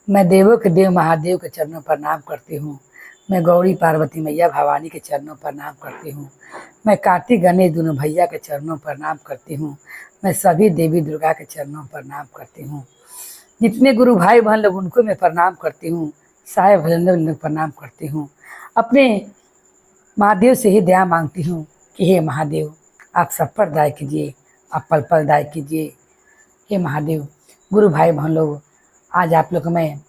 मैं देवों के देव महादेव के चरणों पर प्रणाम करती हूँ। मैं गौरी पार्वती मैया भवानी के चरणों पर प्रणाम करती हूँ। मैं कार्तिक गणेश दोनों भैया के चरणों पर प्रणाम करती हूँ। मैं सभी देवी दुर्गा के चरणों पर प्रणाम करती हूँ। जितने गुरु भाई बहन लोग उनको मैं प्रणाम करती हूँ। साहेब भजन प्रणाम करती हूँ। अपने महादेव से ही दया मांगती हूँ कि हे महादेव, आप सब पर दया कीजिए, आप पल पल दया कीजिए। हे महादेव, गुरु भाई बहन लोग, आज आप लोग को मैं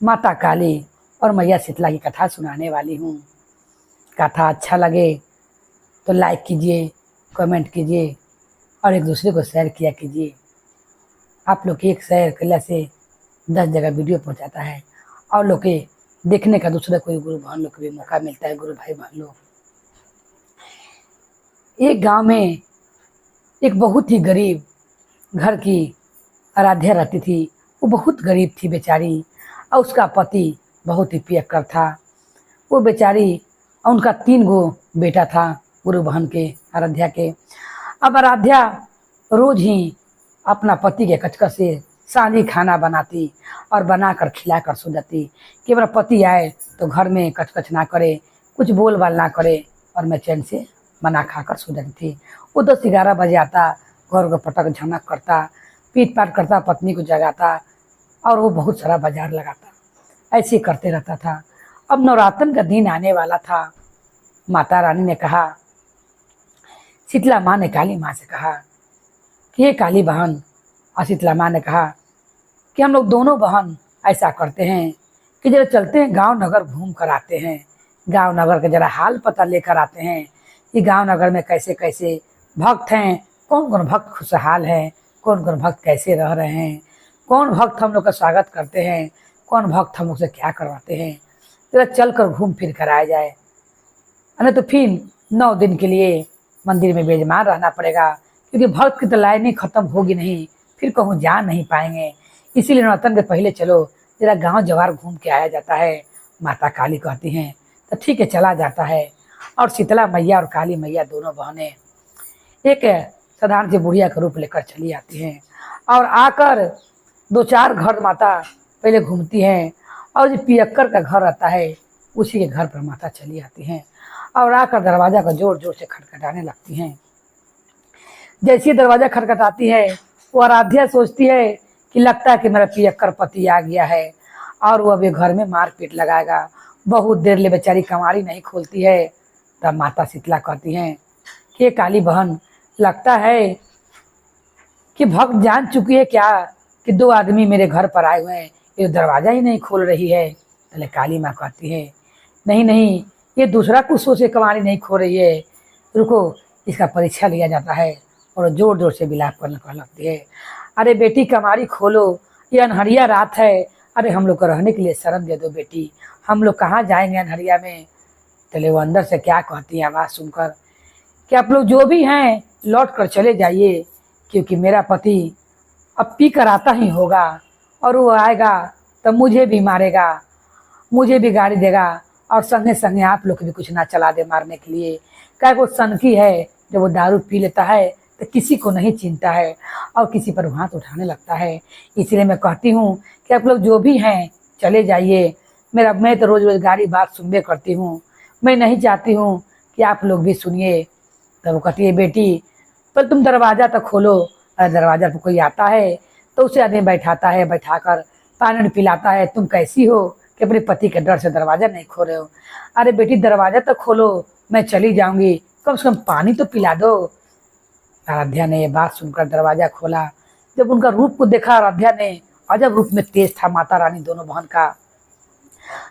माता काली और मैया शीतला की कथा सुनाने वाली हूँ। कथा अच्छा लगे तो लाइक कीजिए, कमेंट कीजिए और एक दूसरे को शेयर किया कीजिए। आप लोग के एक शेयर करने से 10 जगह वीडियो पहुँचाता है और लोग के देखने का दूसरे कोई गुरु बहन लोग को भी मौका मिलता है। गुरु भाई बहन लोग, एक गांव में एक बहुत ही गरीब घर की आराध्या रहती थी। वो बहुत गरीब थी बेचारी और उसका पति बहुत ही पियक्कर था। वो बेचारी, उनका 3 गो बेटा था गुरु बहन के, आराध्या के। अब आराध्या रोज ही अपना पति के कचकच से सांझी खाना बनाती और बनाकर खिलाकर सो जाती कि मेरा पति आए तो घर में कचकच ना करे, कुछ बोल बाल ना करे और मैं चैन से बना खाकर सो जाती थी। वो 10-11 बजे आता, घर को पटक झनक करता, पीट पाट करता, पत्नी को जगाता और वो बहुत सारा बाजार लगाता। ऐसे करते रहता था। अब नवरात्र का दिन आने वाला था। माता रानी ने कहा, शीतला माँ ने काली माँ से कहा कि ये काली बहन, और शीतला माँ ने कहा कि हम लोग दोनों बहन ऐसा करते हैं कि जरा चलते हैं गांव नगर घूम कर आते हैं, गांव नगर का जरा हाल पता लेकर आते हैं कि गांव नगर में कैसे कैसे भक्त हैं, कौन कौन भक्त खुशहाल हैं, कौन कौन भक्त कैसे रह रहे हैं, कौन भक्त हम लोग का स्वागत करते हैं, कौन भक्त हम लोग से क्या करवाते हैं। जरा चल कर घूम फिर कर आया जाए, नहीं तो फिर 9 दिन के लिए मंदिर में बेजमान रहना पड़ेगा, क्योंकि भक्त की तो लाइनें खत्म होगी नहीं, फिर कहूँ जा नहीं पाएंगे। इसीलिए नवरात्र के पहले चलो जरा गांव जवार घूम के आया जाता है। माता काली कहती हैं तो ठीक है, चला जाता है। और शीतला मैया और काली मैया दोनों बहनें एक साधारण सी बुढ़िया का रूप लेकर चली आती हैं और आकर 2-4 घर माता पहले घूमती हैं और जो पियक्कर का घर रहता है उसी के घर पर माता चली आती हैं और आकर दरवाज़ा को जोर जोर से खटखटाने लगती हैं। जैसे दरवाज़ा खटखटाती है, वो आराध्या सोचती है कि लगता है कि मेरा पियक्कर पति आ गया है और वो अभी घर में मारपीट लगाएगा। बहुत देर ले बेचारी कमारी नहीं खोलती है। तब माता शीतला कहती हैं कि काली बहन, लगता है कि भक्त जान चुकी है क्या कि 2 आदमी मेरे घर पर आए हुए हैं, ये दरवाज़ा ही नहीं खोल रही है। पहले काली माँ कहती है, नहीं नहीं, ये दूसरा कुछ सोच के कमारी नहीं खो रही है, रुको इसका परीक्षा लिया जाता है। और जोर जोर से विलाप करने लगती है, अरे बेटी कमारी खोलो, ये अनहरिया रात है, अरे हम लोग को रहने के लिए शरण दे दो बेटी, हम लोग कहाँ जाएंगे अनहरिया में। चले वो अंदर से क्या कहती है आवाज़ सुनकर कि आप लोग जो भी हैं लौट कर चले जाइए, क्योंकि मेरा पति अब पी कर आता ही होगा और वो आएगा तो मुझे भी मारेगा, मुझे भी गाड़ी देगा और संगे संगे आप लोग भी कुछ ना चला दे मारने के लिए। क्या वो सनकी है, जब वो दारू पी लेता है तो किसी को नहीं चिंता है और किसी पर हाथ उठाने लगता है। इसलिए मैं कहती हूँ कि आप लोग जो भी हैं चले जाइए। मैं तो रोज़ रोज़ गाड़ी बात सुनबे करती हूँ, मैं नहीं चाहती हूँ कि आप लोग भी सुनिए। तब वो कहती है, बेटी पर तुम दरवाज़ा तो खोलो। अरे दरवाज़ा पर कोई आता है तो उसे आदमी बैठाता है, बैठाकर पानी पिलाता है। तुम कैसी हो कि अपने पति के डर से दरवाज़ा नहीं खोल रहे हो। अरे बेटी दरवाज़ा तो खोलो, मैं चली जाऊँगी, कम से कम पानी तो पिला दो। आराध्या ने ये बात सुनकर दरवाज़ा खोला। जब उनका रूप को देखा आराध्या ने, अजब रूप में तेज था माता रानी दोनों बहन का।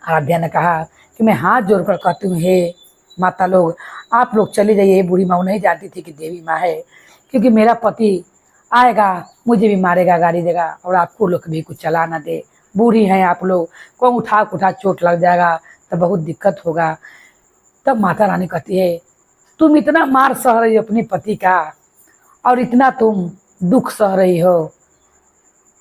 आराध्या ने कहा कि मैं हाथ जोड़कर कहती हूँ, हे माता लोग, आप लोग चली जाइए। बूढ़ी माँ नहीं जानती थी कि देवी माँ है, क्योंकि मेरा पति आएगा मुझे भी मारेगा, गाड़ी देगा और आपको लोग भी कुछ चला ना दे। बूढ़ी हैं आप लोग, कौन उठा चोट लग जाएगा तो बहुत दिक्कत होगा। तब माता रानी कहती है, तुम इतना मार सह रही हो अपने पति का और इतना तुम दुख सह रही हो,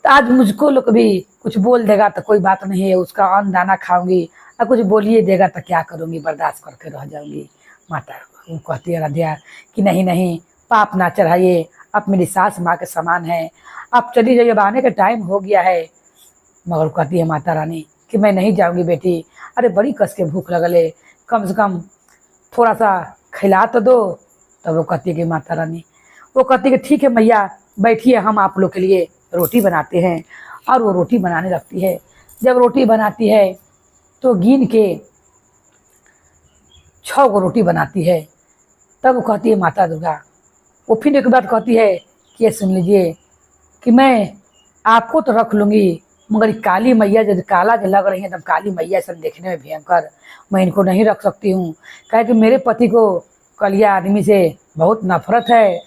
तो आज मुझको लोग भी कुछ बोल देगा तो कोई बात नहीं है, उसका अन्न दाना खाऊंगी, और कुछ बोलिए देगा तो क्या करूँगी, बर्दाश्त करके रह जाऊंगी। माता कहती है आराध्या कि नहीं नहीं, पाप ना चढ़ाइए, आप मेरी सास माँ के समान हैं, आप चली जाइए, अब आने का टाइम हो गया है। मगर कहती है माता रानी कि मैं नहीं जाऊंगी बेटी, अरे बड़ी कस के भूख लगले, कम से कम थोड़ा सा खिला तो दो। तब वो कहती है कि माता रानी, वो कहती है कि ठीक है मैया बैठिए, हम आप लोग के लिए रोटी बनाते हैं। और वो रोटी बनाने लगती है। जब रोटी बनाती है तो गिन के 6 गो रोटी बनाती है। तब वो कहती है माता दुर्गा, वो फिर एक बात कहती है कि ये सुन लीजिए कि मैं आपको तो रख लूँगी, मगर काली मैया जो काला जो लग रही है एकदम काली मैया सब देखने में भयंकर, मैं इनको नहीं रख सकती हूँ। कहे कि मेरे पति को कलिया आदमी से बहुत नफरत है,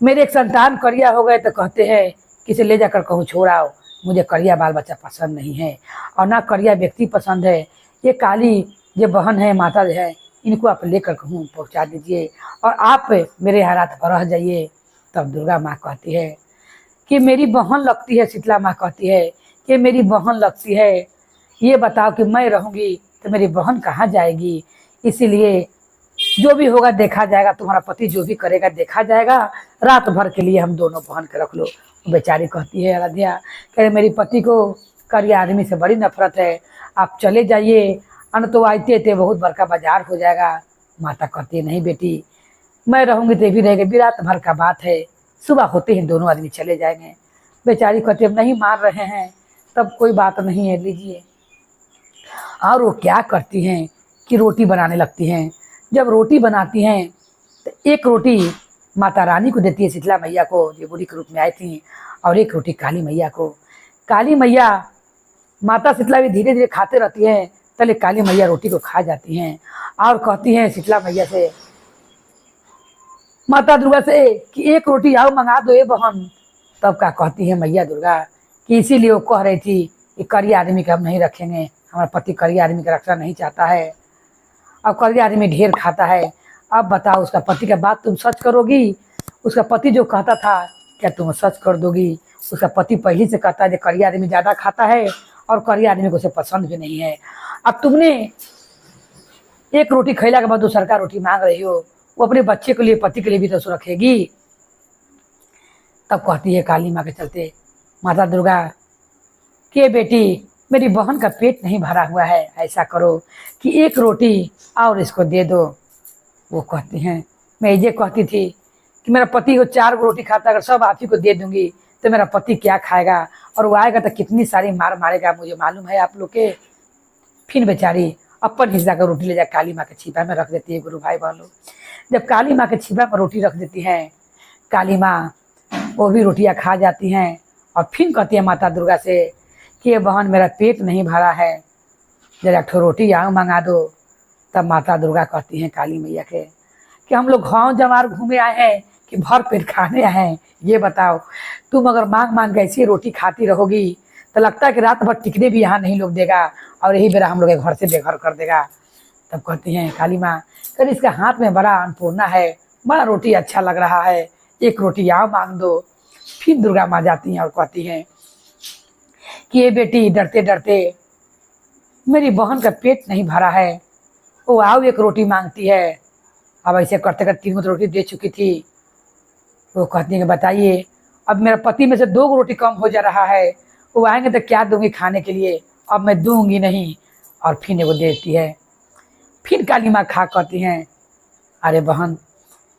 मेरे एक संतान करिया हो गए तो कहते हैं कि इसे ले जाकर कहूँ छोड़ाओ, मुझे करिया बाल बच्चा पसंद नहीं है और ना करिया व्यक्ति पसंद है। ये काली जो बहन है माता है, इनको आप लेकर कहूँ पहुँचा दीजिए और आप मेरे हालात पर रह जाइए। तब दुर्गा माँ कहती है कि मेरी बहन लगती है, शीतला माँ कहती है कि मेरी बहन लगती है, ये बताओ कि मैं रहूँगी तो मेरी बहन कहाँ जाएगी, इसीलिए जो भी होगा देखा जाएगा, तुम्हारा पति जो भी करेगा देखा जाएगा, रात भर के लिए हम दोनों बहन के रख लो। बेचारी कहती है आराध्या, कह रहे मेरी पति को करिया आदमी से बड़ी नफरत है, आप चले जाइए, अन तो आते थे बहुत बड़का बाजार हो जाएगा। माता कहती है नहीं बेटी, मैं रहूँगी तो भी रहेगी, रात भर का बात है, सुबह होते ही दोनों आदमी चले जाएंगे। बेचारी कहती है नहीं मार रहे हैं तब कोई बात नहीं है, लीजिए। और वो क्या करती हैं कि रोटी बनाने लगती हैं। जब रोटी बनाती हैं तो एक रोटी माता रानी को देती है, शीतला मैया को जो बूढ़ी के रूप में आई थी, और एक रोटी काली मैया को। काली मैया, माता शीतला भी धीरे धीरे खाते रहती हैं, पहले काली मैया रोटी को खा जाती हैं और कहती हैं शीतला मैया से, माता दुर्गा से कि एक रोटी आओ मंगा दो ये बहन। तब क्या कहती है मैया दुर्गा कि इसीलिए वो कह रही थी कि करिया आदमी के हम नहीं रखेंगे, हमारा पति करिया आदमी का रखना नहीं चाहता है, अब करिया आदमी ढेर खाता है। अब बताओ उसका पति का बात तुम सच करोगी? उसका पति जो कहता था क्या तुम सच कर दोगी? उसका पति पहले से कहता है कि करिया आदमी ज़्यादा खाता है और करिया आदमी को उसे पसंद भी नहीं है। अब तुमने एक रोटी खैला के बाद दूसरा का रोटी मांग रही हो, वो अपने बच्चे के लिए पति के लिए भी तो उसको रखेगी। तब कहती है काली माँ के चलते माता दुर्गा कि बेटी मेरी बहन का पेट नहीं भरा हुआ है, ऐसा करो कि एक रोटी और इसको दे दो। वो कहती हैं मैं ये कहती थी कि मेरा पति को 4 गो रोटी खाता, अगर सब आप ही को दे दूंगी तो मेरा पति क्या खाएगा, और वो आएगा तो कितनी सारी मार मारेगा, मुझे मालूम है आप लोग के। फिर बेचारी अपन हिस्सा का रोटी ले जा काली माँ के छिपा में रख देती है। गुरु भाई बहनों, जब काली माँ के छिपा पर रोटी रख देती हैं, काली माँ वो भी रोटियाँ खा जाती हैं और फिर कहती है माता दुर्गा से कि ये बहन मेरा पेट नहीं भरा है, जरा ठो रोटी आओ मंगा दो। तब माता दुर्गा कहती हैं काली मैया के कि हम लोग गाँव जमार घूमे आए हैं कि भर पेट खाने आए हैं, ये बताओ तुम अगर मांग मांग के ऐसी रोटी खाती रहोगी तो लगता है कि रात भर टिकने भी यहाँ नहीं लोग देगा और यही बेरा हम लोग घर से बेघर कर देगा। तब कहती हैं काली माँ, कल इसका हाथ में बड़ा अन्नपूर्णा है, बड़ा रोटी अच्छा लग रहा है, एक रोटी आओ मांग दो। फिर दुर्गा माँ जाती हैं और कहती हैं कि ये बेटी डरते डरते मेरी बहन का पेट नहीं भरा है, वो आओ एक रोटी मांगती है। अब ऐसे करते करते 3 रोटी दे चुकी थी। वो कहती है कि बताइए अब मेरा पति में से 2 रोटी कम हो जा रहा है, वो आएंगे तो क्या दूंगी खाने के लिए, अब मैं दूंगी नहीं। और फिर वो देती है। फिर काली माँ खा कहती हैं अरे बहन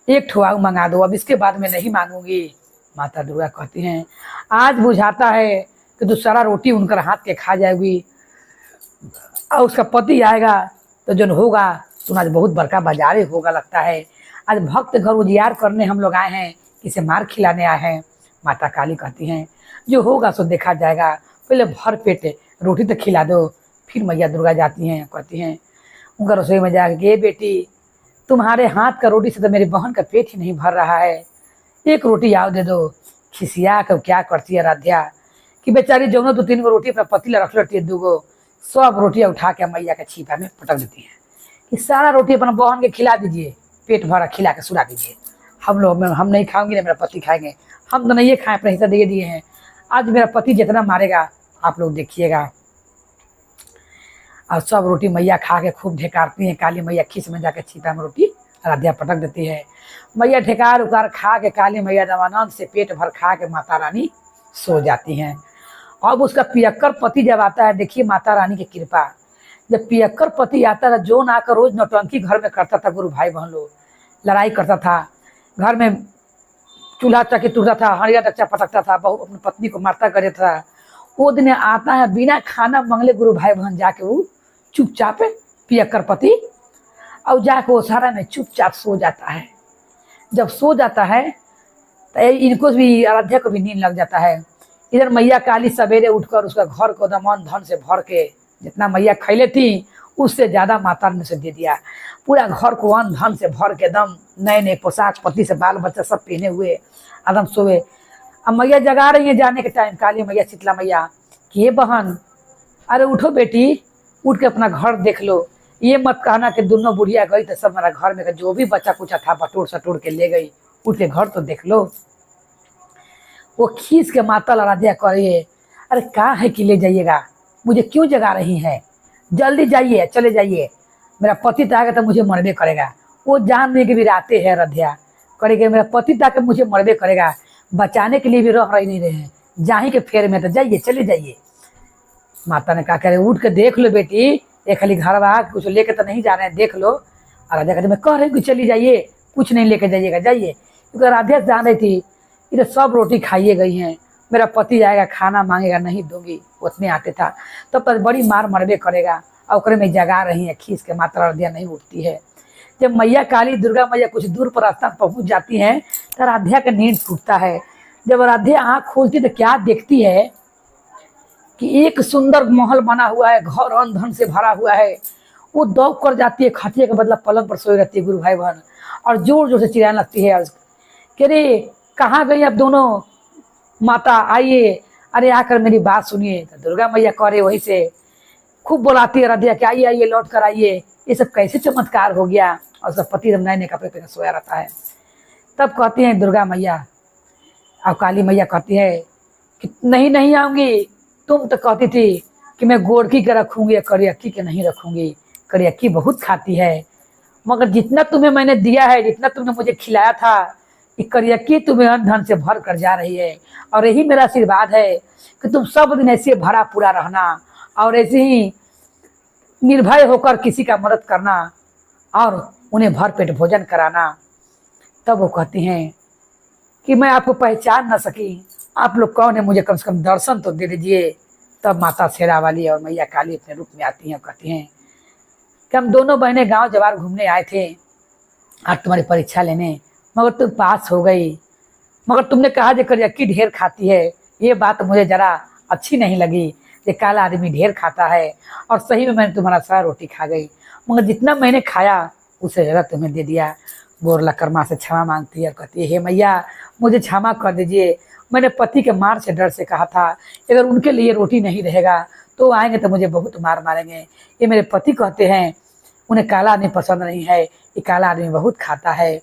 एक ठुआऊ मंगा दो, अब इसके बाद मैं नहीं मांगूंगी। माता दुर्गा कहती हैं आज बुझाता है कि तू सारा रोटी उनकर हाथ के खा जाएगी और उसका पति आएगा तो जो होगा तुम आज बहुत बड़का बाजारे होगा, लगता है आज भक्त घर उजियार करने हम लोग आए हैं, किसे मार खिलाने आए हैं। माता काली कहती हैं जो होगा सो देखा जाएगा, पहले भर पेट रोटी तो खिला दो। फिर मैया दुर्गा जाती हैं, कहती हैं उनका रसोई में जाके बेटी तुम्हारे हाथ का रोटी से तो मेरी बहन का पेट ही नहीं भर रहा है, एक रोटी आओ दे दो। खिसिया कर क्या करती है आराध्या कि बेचारी जो 2-3 गो रोटी अपना पतीला रख लेती है, 2 गो सब रोटियाँ उठा के मैया के छिपा में पटक देती हैं कि सारा रोटी अपना बहन के खिला दीजिए, पेट भरा खिला के सुला दीजिए, हम नहीं खाएंगे ना मेरा पति खाएंगे, हम तो नहीं खाएं, अपना हिस्सा दे दिए हैं, आज मेरा पति जितना मारेगा आप लोग देखिएगा। और सब रोटी मैया खा के खूब ढेकारती हैं। काली मैया खींच में जाके छिपा में रोटी आराध्या पटक देती है। मैया ढेकार उकार खा के काली मैया दमानंद से पेट भर खा के माता रानी सो जाती हैं। अब उसका पियक्कर पति जब आता है, देखिए माता रानी की कृपा, जब पियक्कर पति आता था, जो ना आकर रोज नौटंकी घर में करता था, गुरु भाई बहन लोग लड़ाई करता था, घर में चूल्हा चौकी टूटता था, हड़िया डच्चा पटकता था, बहू अपनी पत्नी को मारता करे था। वो दिन आता है बिना खाना मंगले, गुरु भाई बहन जाके वो चुपचाप पियक्कर पति और जाके वो सारा में चुपचाप सो जाता है। जब सो जाता है तो इनको भी, आराध्या को भी नींद लग जाता है। इधर मैया काली सवेरे उठकर उसका घर को दमन धन से भर के, जितना मैया खैले थी उससे ज्यादा माता ने से दे दिया, पूरा घर को अन्न धन से भर के दम, नए नए पोशाक, पति से बाल बच्चा सब पहने हुए एकदम सोए। अब मैया जगा रही है जाने के टाइम, काली मैया शीतला मैया कि हे बहन, अरे उठो बेटी, उठ के अपना घर देख लो, ये मत कहना कि दोनों बुढ़िया गई तो सब मेरा घर में जो भी बच्चा कुचा था बटोर सटोर के ले गई, उठ के घर तो देख लो। वो खींच के माता आराध्या करिए, अरे कहाँ है कि ले जाइएगा, मुझे क्यों जगा रही है, जल्दी जाइए, चले जाइए, मेरा पति तो आएगा तो मुझे मरबे करेगा। वो जान नहीं के भी राते है आराध्या करेगा, मेरा पति तो आके मुझे मरबे करेगा, बचाने के लिए भी रह रही नहीं रहे हैं, जाही के फेर में तो जाइए, चले जाइए। माता ने कहा करे उठ के देख लो बेटी, ये खाली घर आ कुछ लेके तो नहीं जा रहे हैं, देख लो। आराध्या कहते मैं कह रही हूँ चली जाइए, कुछ नहीं लेके जाइएगा, जाइए। क्योंकि आराध्या जान रही थी इधर सब रोटी खाइए गई हैं, मेरा पति आएगा खाना मांगेगा, नहीं दूंगी, उसमें आते था तब तक बड़ी मार मरबे करेगा, और ओकरे में जगा रही है खींच के। माता आराध्या नहीं उठती है। जब मैया काली दुर्गा मैया कुछ दूर पर रास्ता पहुंच जाती हैं तो आराध्या का नींद टूटता है। जब आराध्या आँख खोलती तो क्या देखती है कि एक सुंदर महल बना हुआ है, घर अन्न धन से भरा हुआ है। वो दौड़ कर जाती है, खटिया का बदला पलंग पर सोई रहती है गुरु भाई बहन, और जोर जोर से चिल्लाने लगती है कि अरे कहाँ गई अब दोनों, माता आइए, अरे आकर मेरी बात सुनिए। तो दुर्गा मैया करे वही से खूब बुलाती है आराध्या कि आइए आइए, लौट कर आइए, ये सब कैसे चमत्कार हो गया। और सब पति नए नए कपड़े पहन सोया रहता है। तब कहती हैं दुर्गा मैया और काली मैया कहती है कि नहीं नहीं आऊंगी, तुम तो कहती थी कि मैं गोरकी के रखूंगी, करियक्की के नहीं रखूंगी, करियक्की बहुत खाती है, मगर जितना तुम्हें मैंने दिया है, जितना तुमने मुझे खिलाया था, कि करियक्की तुम्हें अन्न धन से भर कर जा रही है। और यही मेरा आशीर्वाद है कि तुम सब दिन ऐसे भरा पूरा रहना और ऐसे ही निर्भय होकर किसी का मदद करना और उन्हें भर पेट भोजन कराना। तब वो कहती हैं कि मैं आपको पहचान न सकी, आप लोग कौन है, मुझे कम से कम दर्शन तो दे दीजिए। तब माता शेरा वाली और मैया काली अपने रूप में आती हैं और कहती हैं कि हम दोनों बहनें गांव जवार घूमने आए थे आज तुम्हारी परीक्षा लेने, मगर तुम पास हो गई, मगर तुमने कहा जो करियक्की ढेर खाती है, ये बात मुझे जरा अच्छी नहीं लगी, ये काला आदमी ढेर खाता है। और सही में मैंने तुम्हारा सारा रोटी खा गई, मगर जितना मैंने खाया उससे ज़्यादा तुम्हें दे दिया। बोरला कर्मा से क्षमा मांगती है और कहती है हे मैया मुझे क्षमा कर दीजिए, मैंने पति के मार से डर से कहा था अगर उनके लिए रोटी नहीं रहेगा तो आएंगे तो मुझे बहुत मार मारेंगे। ये मेरे पति कहते हैं उन्हें काला आदमी पसंद नहीं है, ये काला आदमी बहुत खाता है।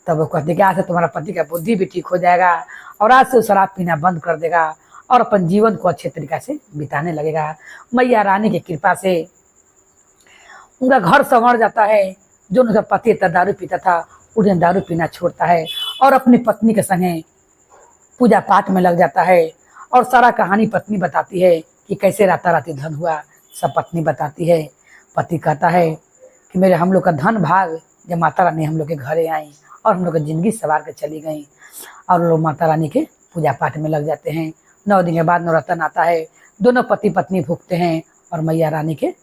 तब वो कहते कि आज से तुम्हारा पति का बुद्धि भी ठीक हो जाएगा और आज से वो शराब पीना बंद कर देगा और अपन जीवन को अच्छे तरीके से बिताने लगेगा। मैया रानी की कृपा से उनका घर संवर जाता है। जो उनका पति इतना दारू पीता था उन्हें दारू पीना छोड़ता है और अपनी पत्नी के संगे पूजा पाठ में लग जाता है। और सारा कहानी पत्नी बताती है कि कैसे राता राती धन हुआ, सब पत्नी बताती है। पति कहता है कि मेरे हम लोग का धन भाग जब माता रानी हम लोग के घरे आई और हम लोग की जिंदगी सवार के चली गई। और लोग माता रानी के पूजा पाठ में लग जाते हैं। 9 दिन के बाद नवरत्न आता है, दोनों पति पत्नी भूखते हैं और मैया रानी के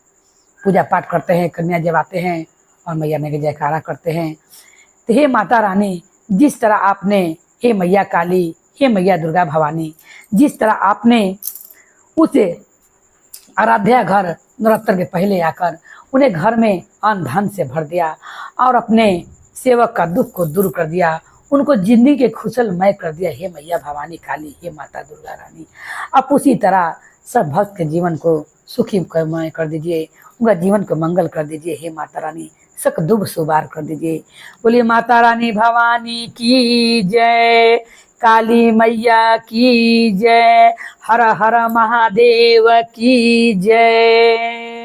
पूजा पाठ करते हैं, कन्या जवाते हैं और मैया ने जयकारा करते हैं। तो हे माता रानी, जिस तरह आपने, हे मैया काली, हे मैया दुर्गा भवानी, जिस तरह आपने उसे आराध्या घर नवरात्र के पहले आकर उन्हें घर में अन्न धन से भर दिया और अपने सेवक का दुख को दूर कर दिया, उनको जिंदगी के खुशलमय कर दिया, हे मैया भवानी काली, हे माता दुर्गा रानी, आप उसी तरह सब भक्त के जीवन को सुखीमय कर दीजिए, उनका जीवन को मंगल कर दीजिए। हे माता रानी सक दुख सुबार कर दीजिए। बोलिए माता रानी भवानी की जय, काली मैया की जय, हर हर महादेव की जय।